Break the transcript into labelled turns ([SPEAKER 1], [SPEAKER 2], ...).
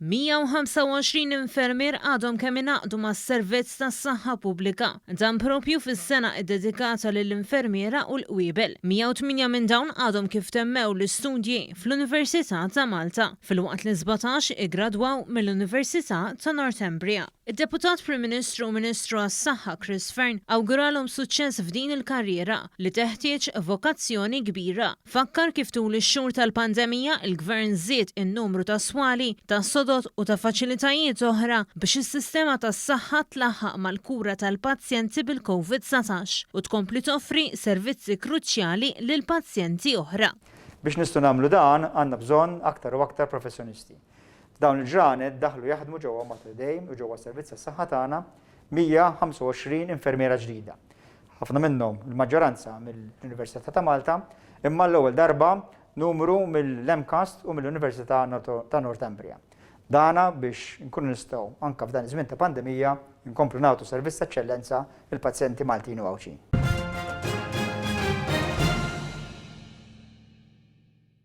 [SPEAKER 1] 125 infermier għadhom kemm ingħaqdu mas-servizz tas-saħħa pubblika. Dan propju fis-sena ddedikata lill-infermiera u l-qwiebel. 108 minn dawn għadhom kif temmew l-istudji fl-Università ta' Malta, filwaqt li 17 iggradwaw mill-Università ta' Northumbria. Id-Deputat Prim Ministru u Ministru għas-Saħħa Chris Fearn awguralhom suċċess f'din il-karriera li teħtieġ vokazzjoni kbira. Fakkar kif tul ix-xhur tal-pandemija il-Gvern żied in-numru ta' swali ta' sodot u ta' faċilitajiet oħra biex is-sistema tas-saħħa tlaħħaq mal-kura tal-pazjenti bil-COVID-19 u tkompli toffri servizzi kruċjali lil pazjenti oħra.
[SPEAKER 2] Biex nistgħu nagħmlu dan għandna bżonn aktar u aktar professjonisti. F'dawn il-ġranet daħlu jaħdmu ġewwa Notre Dame u ġewwa s-servizz tas-saħħa tagħna 125 infermiera ġdida. Ħafna minnhom il-maġġoranza mill-Università ta' Malta, imma l-ewwel darba numru mill-MCAST u mill-Università ta' Northumbria. Dana biex nkunu nistgħu anke f'dan iż-żmien ta' pandemija nkomplu nagħtu servizz ta' eċċellenza lill-pazjenti Maltin u Għawċin.